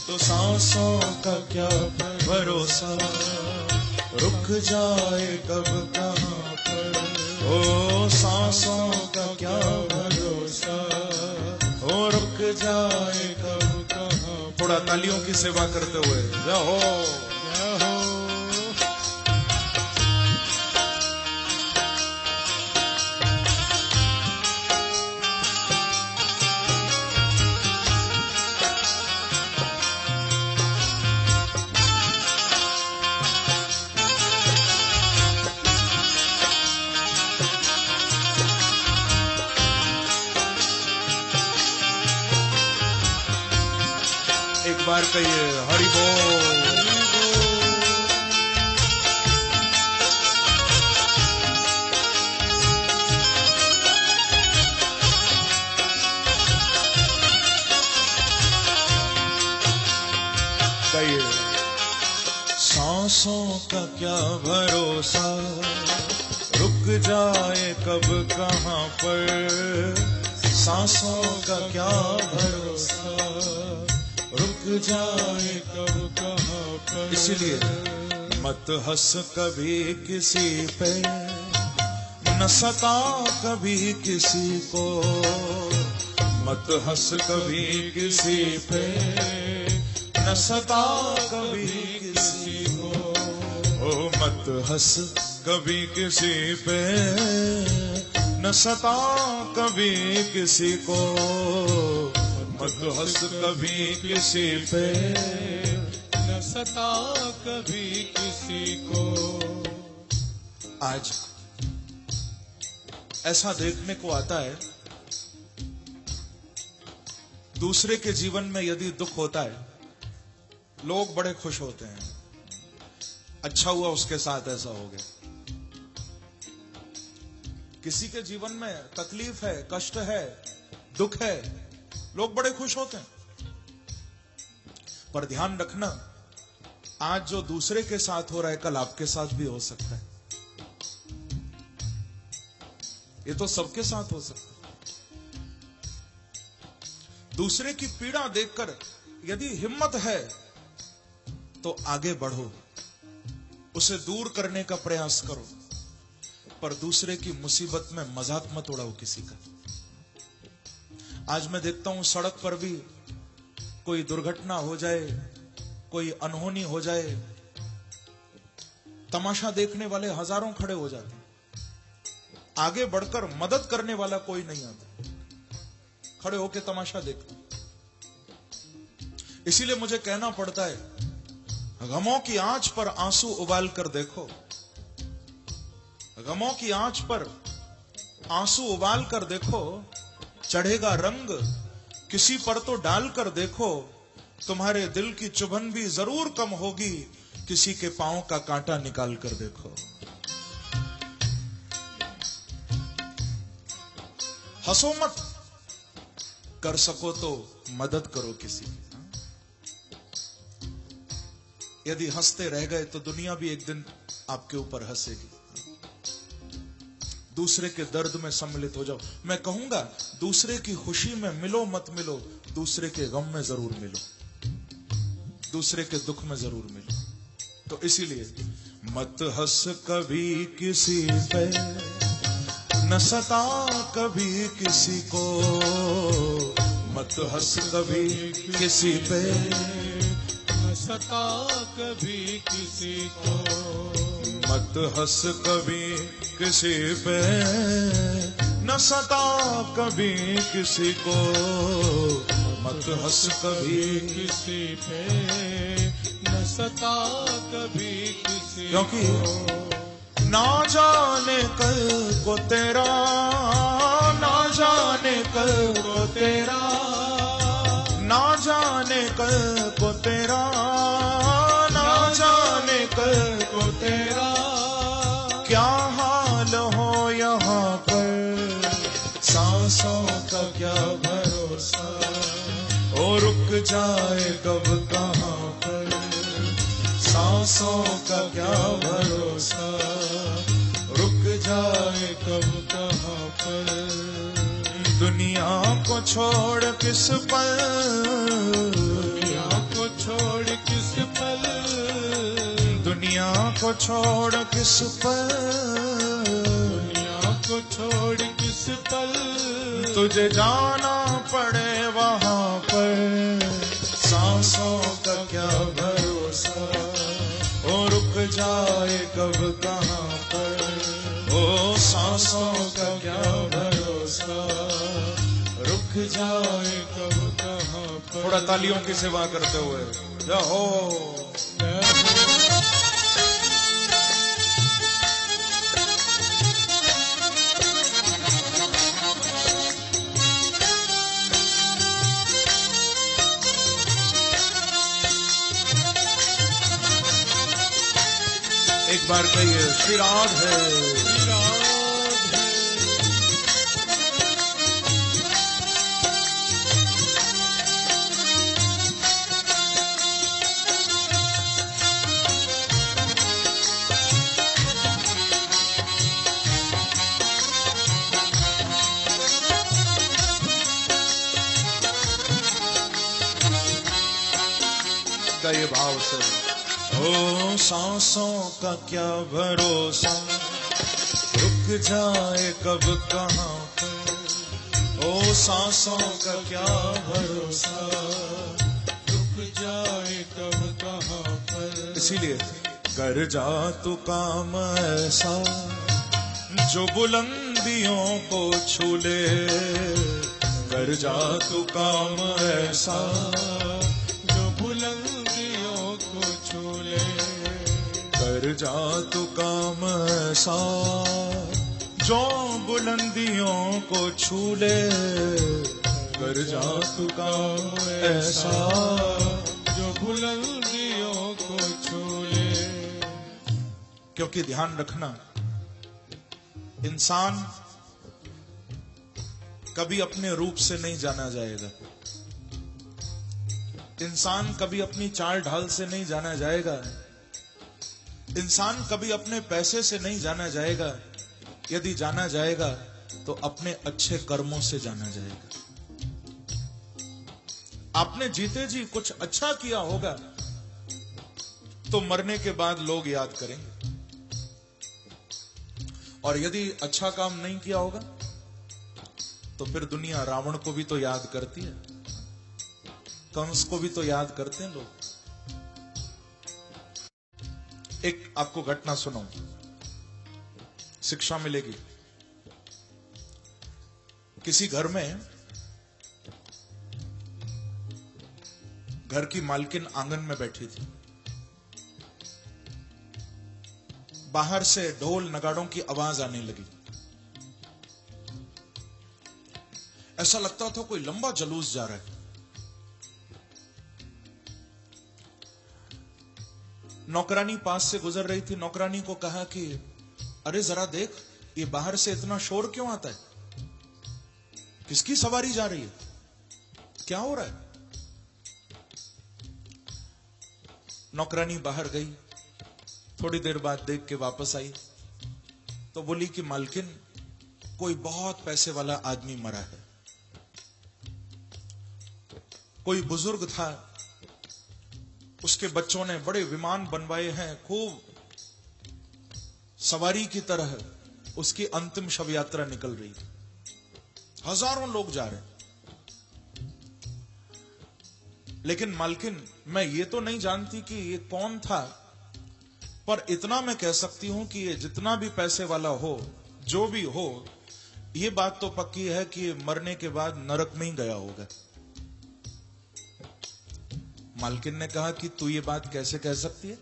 तो सांसों का क्या भरोसा, रुक जाए कब कहाँ पर। ओ सांसों का क्या भरोसा, ओ रुक जाए कब कहाँ। थोड़ा तालियों की सेवा करते हुए जाओ जाओ। एक बार कहिए हरि बोल। कहिए सांसों का क्या भरोसा, रुक जाए कब कहाँ पर। सांसों का क्या भरोसा, रुक जाए कब कहाँ पर। इसलिए मत हंस कभी किसी पे, न सता कभी किसी को। मत हंस कभी किसी पे, न सता कभी किसी को। ओ मत हंस कभी किसी पे, न सता कभी किसी को। मत हंस कभी किसी पे, न सता कभी किसी को। आज ऐसा देखने को आता है, दूसरे के जीवन में यदि दुख होता है, लोग बड़े खुश होते हैं। अच्छा हुआ उसके साथ ऐसा हो गया। किसी के जीवन में तकलीफ है, कष्ट है, दुख है, लोग बड़े खुश होते हैं। पर ध्यान रखना, आज जो दूसरे के साथ हो रहा है, कल आपके साथ भी हो सकता है। ये तो सबके साथ हो सकता है। दूसरे की पीड़ा देखकर यदि हिम्मत है तो आगे बढ़ो, उसे दूर करने का प्रयास करो। पर दूसरे की मुसीबत में मजाक मत उड़ाओ किसी का। आज मैं देखता हूं सड़क पर भी कोई दुर्घटना हो जाए, कोई अनहोनी हो जाए, तमाशा देखने वाले हजारों खड़े हो जाते हैं। आगे बढ़कर मदद करने वाला कोई नहीं आता, खड़े होकर तमाशा देखते। इसीलिए मुझे कहना पड़ता है, गमों की आंच पर आंसू उबाल कर देखो। गमों की आंच पर आंसू उबाल कर देखो, चढ़ेगा रंग किसी पर तो डाल कर देखो। तुम्हारे दिल की चुभन भी जरूर कम होगी, किसी के पांव का कांटा निकाल कर देखो। हंसो मत, कर सको तो मदद करो किसी की। यदि हंसते रह गए तो दुनिया भी एक दिन आपके ऊपर हंसेगी। दूसरे के दर्द में सम्मिलित हो जाओ। मैं कहूंगा, दूसरे की खुशी में मिलो मत मिलो, दूसरे के गम में जरूर मिलो, दूसरे के दुख में जरूर मिलो। तो इसीलिए मत हंस कभी किसी पे, न सता कभी किसी को। मत हंस कभी किसी पे, न सता कभी किसी को। मत हंस कभी किसी पे, न सता कभी किसी को। मत हंस कभी किसी पे, न सता कभी किसी को। क्योंकि ना जाने कल को तेरा, ना जाने कल को तेरा, ना जाने कल को तेरा, ना जाने कल को तेरा क्या हाल हो यहाँ पर। सांसों का क्या भरोसा, ओ रुक जाए कब कहाँ पर। सांसों का क्या भरोसा, रुक जाए कब कहाँ पर। दुनिया को छोड़ किस पल, दुनिया को छोड़ किस पल, दुनिया को छोड़ किस पल, दुनिया को छोड़ किस पल, तुझे जाना पड़े वहां पर। सांसों का क्या भरोसा, ओ रुक जाए कब कहां पर। ओ सांसों का क्या भरोसा, रुक जाए कब कहां पर। थोड़ा तालियों की सेवा करते हुए जय हो। एक बार कहिए श्री राधे, श्री राधे। ये भाव से ओ सांसों का क्या भरोसा, रुक जाए कब कहां पर। ओ सांसों का क्या भरोसा, रुक जाए कब कहां पर। इसीलिए कर जा तू काम ऐसा जो बुलंदियों को छू ले। कर जा तू काम ऐसा जो बुलंदियों को छू ले। कर जा तू काम ऐसा जो बुलंदियों को छू ले। कर जा तू काम ऐसा जो बुलंदियों को छू ले। क्योंकि ध्यान रखना, इंसान कभी अपने रूप से नहीं जाना जाएगा, इंसान कभी अपनी चाल ढाल से नहीं जाना जाएगा, इंसान कभी अपने पैसे से नहीं जाना जाएगा। यदि जाना जाएगा तो अपने अच्छे कर्मों से जाना जाएगा। आपने जीते जी कुछ अच्छा किया होगा तो मरने के बाद लोग याद करेंगे, और यदि अच्छा काम नहीं किया होगा तो फिर दुनिया रावण को भी तो याद करती है, कंस को भी तो याद करते हैं लोग। एक आपको घटना सुनाऊं, शिक्षा मिलेगी। किसी घर में घर की मालकिन आंगन में बैठी थी। बाहर से ढोल नगाड़ों की आवाज आने लगी। ऐसा लगता था कोई लंबा जुलूस जा रहा है। नौकरानी पास से गुजर रही थी। नौकरानी को कहा कि अरे जरा देख, ये बाहर से इतना शोर क्यों आता है? किसकी सवारी जा रही है? क्या हो रहा है? नौकरानी बाहर गई, थोड़ी देर बाद देख के वापस आई तो बोली कि मालकिन, कोई बहुत पैसे वाला आदमी मरा है। कोई बुजुर्ग था, उसके बच्चों ने बड़े विमान बनवाए हैं, खूब सवारी की तरह उसकी अंतिम शव यात्रा निकल रही है। हजारों लोग जा रहे हैं। लेकिन मालकिन, मैं ये तो नहीं जानती कि ये कौन था, पर इतना मैं कह सकती हूं कि ये जितना भी पैसे वाला हो, जो भी हो, ये बात तो पक्की है कि मरने के बाद नरक में ही गया होगा। मालकिन ने कहा कि तू ये बात कैसे कह सकती है?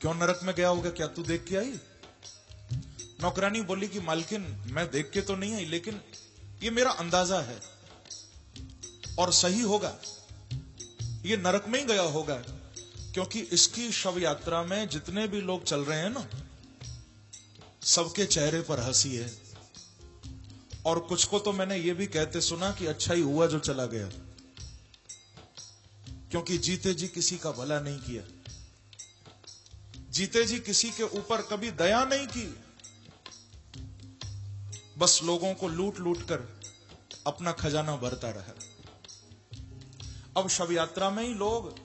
क्यों नरक में गया होगा? क्या तू देख के आई? नौकरानी बोली कि मालकिन, मैं देख के तो नहीं आई, लेकिन ये मेरा अंदाजा है और सही होगा। ये नरक में ही गया होगा, क्योंकि इसकी शव यात्रा में जितने भी लोग चल रहे हैं ना, सबके चेहरे पर हंसी है। और कुछ को तो मैंने ये भी कहते सुना कि अच्छा ही हुआ जो चला गया, क्योंकि जीते जी किसी का भला नहीं किया, जीते जी किसी के ऊपर कभी दया नहीं की, बस लोगों को लूट लूट कर अपना खजाना भरता रहा। अब शव यात्रा में ही लोग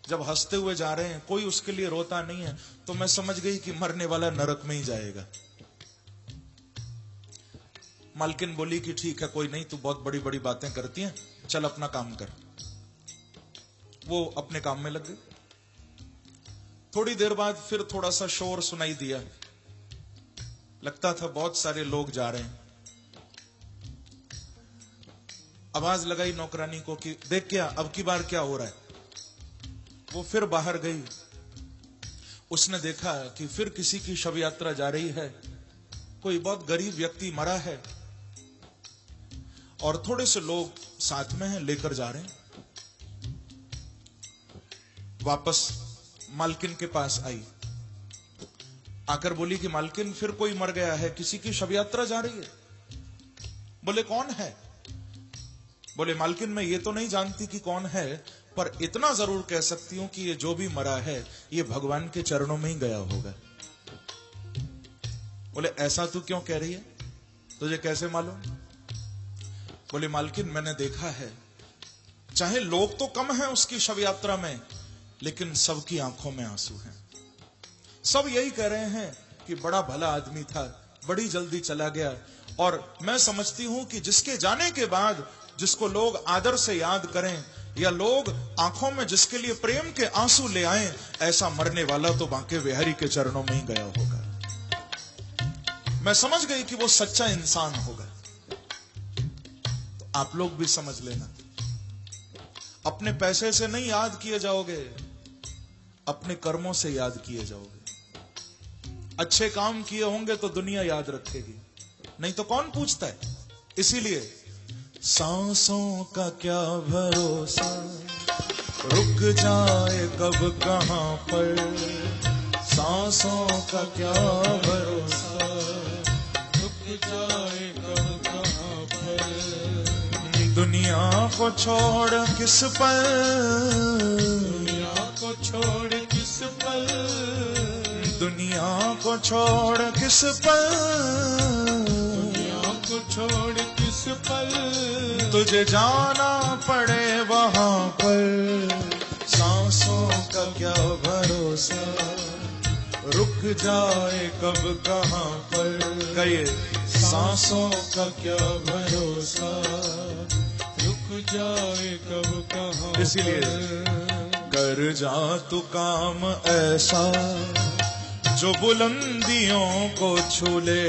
जब हंसते हुए जा रहे हैं, कोई उसके लिए रोता नहीं है, तो मैं समझ गई कि मरने वाला नरक में ही जाएगा। मालकिन बोली कि ठीक है, कोई नहीं, तू बहुत बड़ी बड़ी बातें करती है, चल अपना काम कर। वो अपने काम में लग गई। थोड़ी देर बाद फिर थोड़ा सा शोर सुनाई दिया, लगता था बहुत सारे लोग जा रहे हैं। आवाज लगाई नौकरानी को कि देख क्या अब की बार क्या हो रहा है। वो फिर बाहर गई, उसने देखा कि फिर किसी की शव यात्रा जा रही है, कोई बहुत गरीब व्यक्ति मरा है और थोड़े से लोग साथ में हैं, लेकर जा रहे हैं। वापस मालकिन के पास आई, आकर बोली कि मालकिन फिर कोई मर गया है, किसी की शव यात्रा जा रही है। बोले कौन है? बोले मालकिन मैं ये तो नहीं जानती कि कौन है, पर इतना जरूर कह सकती हूं कि ये जो भी मरा है ये भगवान के चरणों में ही गया होगा। बोले ऐसा तू क्यों कह रही है, तुझे कैसे मालूम? बोले मालकिन मैंने देखा है, चाहे लोग तो कम हैं उसकी शव यात्रा में, लेकिन सबकी आंखों में आंसू हैं। सब यही कह रहे हैं कि बड़ा भला आदमी था, बड़ी जल्दी चला गया। और मैं समझती हूं कि जिसके जाने के बाद जिसको लोग आदर से याद करें, या लोग आंखों में जिसके लिए प्रेम के आंसू ले आए, ऐसा मरने वाला तो बांके बिहारी के चरणों में ही गया होगा। मैं समझ गई कि वो सच्चा इंसान होगा। तो आप लोग भी समझ लेना, अपने पैसे से नहीं याद किए जाओगे, अपने कर्मों से याद किए जाओगे। अच्छे काम किए होंगे तो दुनिया याद रखेगी, नहीं तो कौन पूछता है। इसीलिए सांसों का क्या भरोसा, रुक जाए कब कहां पर, सांसों का क्या भरोसा, रुक जाए कब कहां पर। दुनिया को छोड़ किस पल, दुनिया को छोड़ किस पल, दुनिया को छोड़ किस पल, दुनिया को छोड़ किस पल, तुझे जाना पड़े वहां पर। सांसों का क्या भरोसा, रुक जाए कब कहां पर। कहिए सांसों का क्या भरोसा, रुक जाए कब कहां पर। इसीलिए कर जा तू काम ऐसा जो बुलंदियों को छू ले,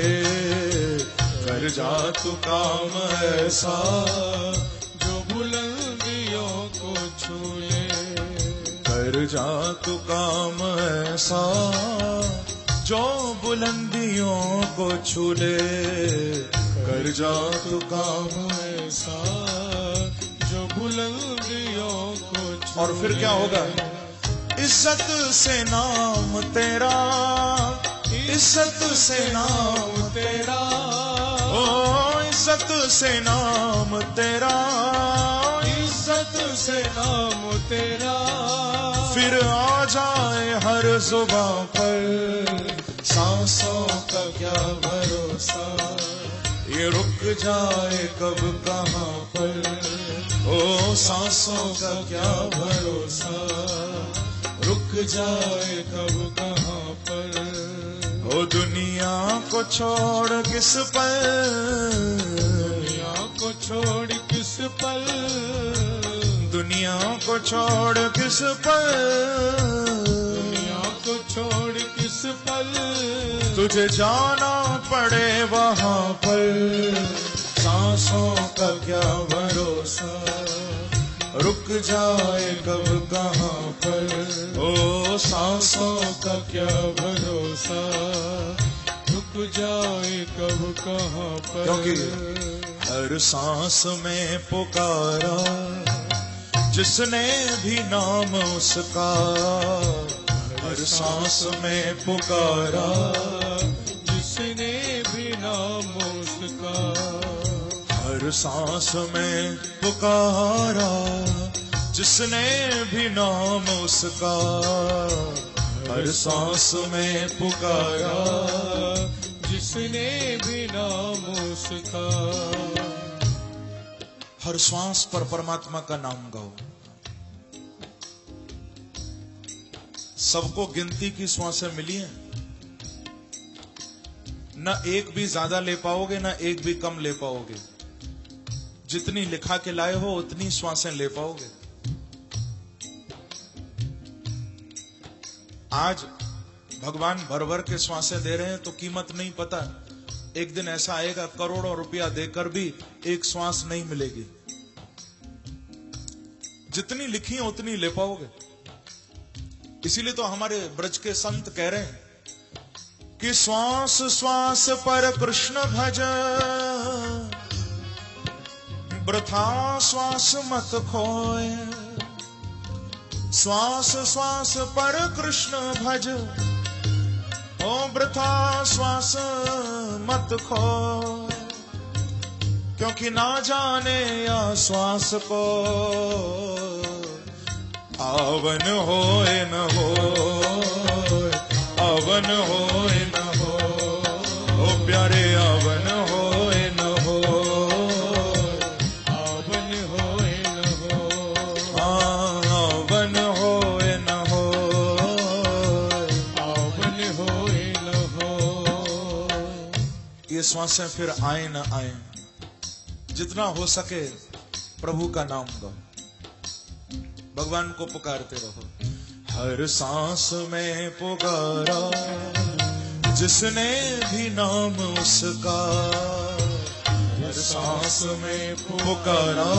कर जा तू काम ऐसा जो बुलंदियों को छू ले, कर जा तू काम ऐसा जो बुलंदियों को छू ले, कर जा तू काम ऐसा जो बुलंदियों को छू। और फिर क्या होगा? इज्जत से नाम तेरा, इज्जत से नाम तेरा, ओ इज्जत से नाम तेरा, इज्जत से नाम तेरा, फिर आ जाए हर जुबां पर। सांसों का क्या भरोसा, ये रुक जाए कब कहां पर। ओ सांसों का क्या भरोसा, रुक जाए कब कहां पर। ओ दुनिया को छोड़ किस पल, दुनिया को छोड़ किस पल, दुनिया को छोड़ किस पल, दुनिया को छोड़ किस पल, तुझे जाना पड़े वहां पर। सांसों का क्या भरोसा, रुक जाए कब कहां पर। ओ सांसों का क्या भरोसा, रुक जाए कब कहां पर। क्योंकि हर सांस में पुकारा जिसने भी नाम उसका, हर सांस में पुकारा जिसने भी नाम उसका, हर सांस में पुकारा जिसने भी नाम उसका, हर सांस में पुकारा जिसने भी नाम उसका। हर श्वास पर परमात्मा का नाम गाओ। सबको गिनती की श्वासें मिली हैं, न एक भी ज्यादा ले पाओगे न एक भी कम ले पाओगे। जितनी लिखा के लाए हो उतनी श्वासें ले पाओगे। आज भगवान भर भर के श्वासें दे रहे हैं तो कीमत नहीं पता। एक दिन ऐसा आएगा करोड़ों रुपया देकर भी एक श्वास नहीं मिलेगी। जितनी लिखी है उतनी ले पाओगे। इसीलिए तो हमारे ब्रज के संत कह रहे हैं कि श्वास श्वास पर कृष्ण भज, वृथा श्वास मत खोए। श्वास श्वास पर कृष्ण भज, ओ वृथा श्वास मत खोए। क्योंकि ना जाने या श्वास को आवन होए न होए, आवन होए न हो, ओ प्यारे आवन होए न हो, आवन होए न हो, आवन होए न हो, आवन होए न हो। ये श्वासें फिर आए न आए, जितना हो सके प्रभु का नाम गाओ, भगवान को पुकारते रहो। हर सांस में पुकारा जिसने भी नाम उसका, हर सांस में पुकारा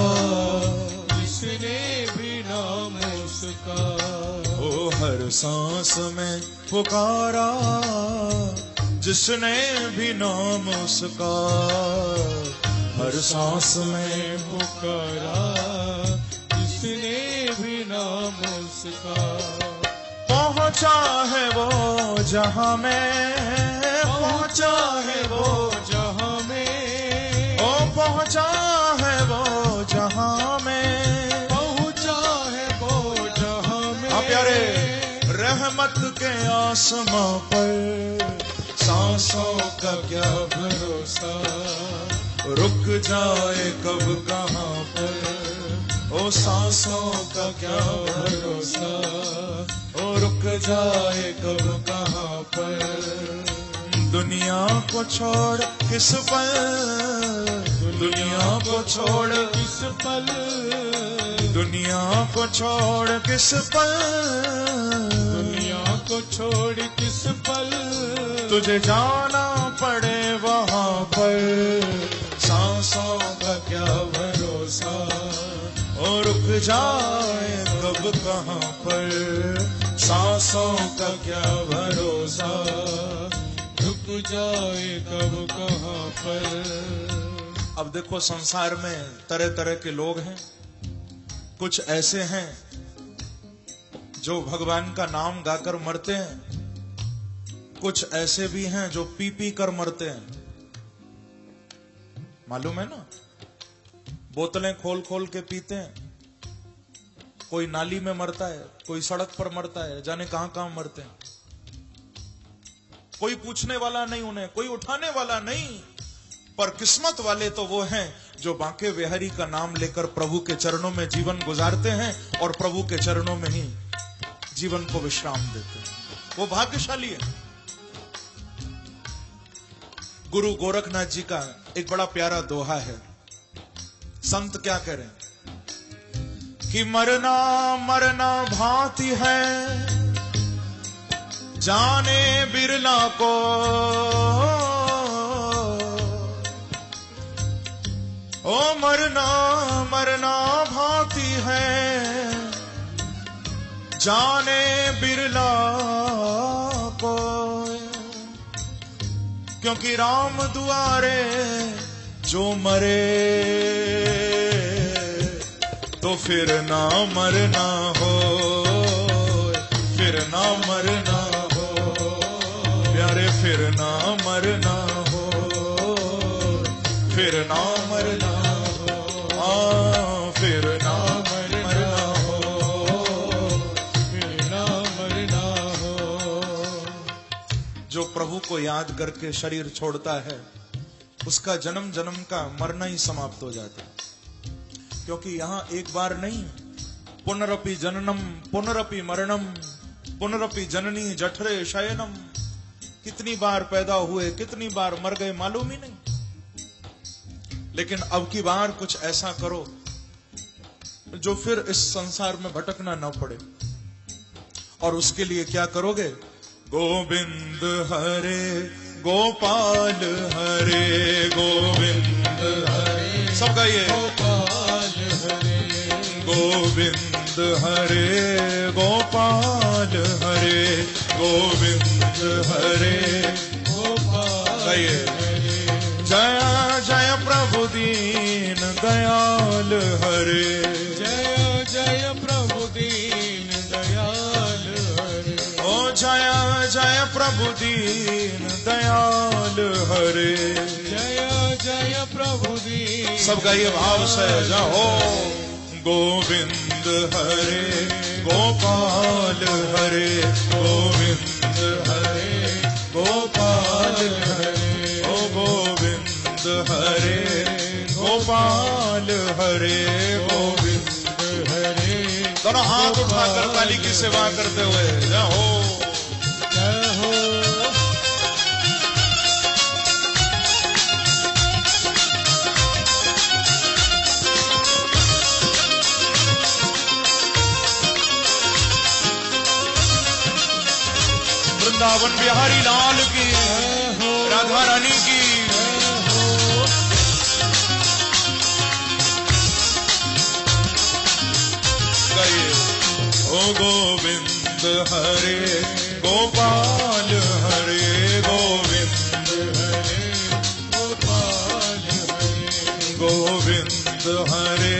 जिसने भी नाम उसका, ओ हर सांस में पुकारा जिसने भी नाम उसका, हर सांस में पुकारा जिसने भी नाम उसका। पहुंचा है वो जहां में, पहुंचा है वो जहां में, ओ पहुंचा है वो जहां में, पहुंचा है वो जहां में। हाँ प्यारे, रहमत के आसमां पर सांसों का क्या भरोसा, रुक जाए कब कहां पर, ओ सांसों का क्या भरोसा, ओ रुक जाए कब कहां पर। दुनिया को छोड़ किस पल, दुनिया को छोड़ किस पल, दुनिया को छोड़ किस पल, दुनिया को छोड़ किस पल, तुझे जाना पड़े वहां पर। सांसों का क्या भरोसा, और रुक जाए कब कहां पर, सांसों का क्या भरोसा, रुक जाए कब कहां पर। अब देखो संसार में तरह तरह के लोग हैं। कुछ ऐसे हैं जो भगवान का नाम गाकर मरते हैं, कुछ ऐसे भी हैं जो पी पी कर मरते हैं। मालूम है ना, बोतलें खोल खोल के पीते हैं। कोई नाली में मरता है, कोई सड़क पर मरता है, जाने कहां कहां मरते हैं। कोई पूछने वाला नहीं उन्हें, कोई उठाने वाला नहीं। पर किस्मत वाले तो वो हैं जो बांके बिहारी का नाम लेकर प्रभु के चरणों में जीवन गुजारते हैं और प्रभु के चरणों में ही जीवन को विश्राम देते हैं। वो भाग्यशाली है। गुरु गोरखनाथ जी का एक बड़ा प्यारा दोहा है। संत क्या करें कि मरना मरना भांति है, जाने बिरला को, ओ मरना मरना भांति है, जाने बिरला को। क्योंकि राम दुआरे जो मरे, तो फिर ना मरना हो, फिर ना मरना हो, प्यारे फिर ना मरना हो, फिर ना मरना हो, फिर ना मरना हो, फिर ना मरना हो। जो प्रभु को याद करके शरीर छोड़ता है, उसका जन्म जन्म का मरना ही समाप्त हो जाता है। क्योंकि यहां एक बार नहीं, पुनरपि जननम पुनरपि मरणम पुनरपि जननी जठरे शयनम, कितनी बार पैदा हुए कितनी बार मर गए मालूम ही नहीं। लेकिन अब की बार कुछ ऐसा करो जो फिर इस संसार में भटकना न पड़े। और उसके लिए क्या करोगे? गोविंद हरे गोपाल हरे गोविंद हरे, सब गाइए। गोपाल हरे गोविंद हरे गोपाल हरे गोविंद हरे गोपाल गाइए। जय जय प्रभु दीन दयाल हरे, जय जय प्रभु दीन दयाल हरे, ओ जय जय प्रभु दीन दयाल हरे। जय जय प्रभु दीन। सब गाइए भाव से जाओ। गोविंद हरे गोपाल हरे गोविंद हरे गोपाल हरे, ओ गोविंद हरे गोपाल हरे गोविंद हरे। दोनों हाथ उठाकर काली की सेवा करते हुए जाओ। जय हो वृंदावन बिहारी लाल की, राधा रानी की। गाइए। ओ गोविंद हरे गोपाल हरे गोविंद हरे गोपाल हरे गोविंद हरे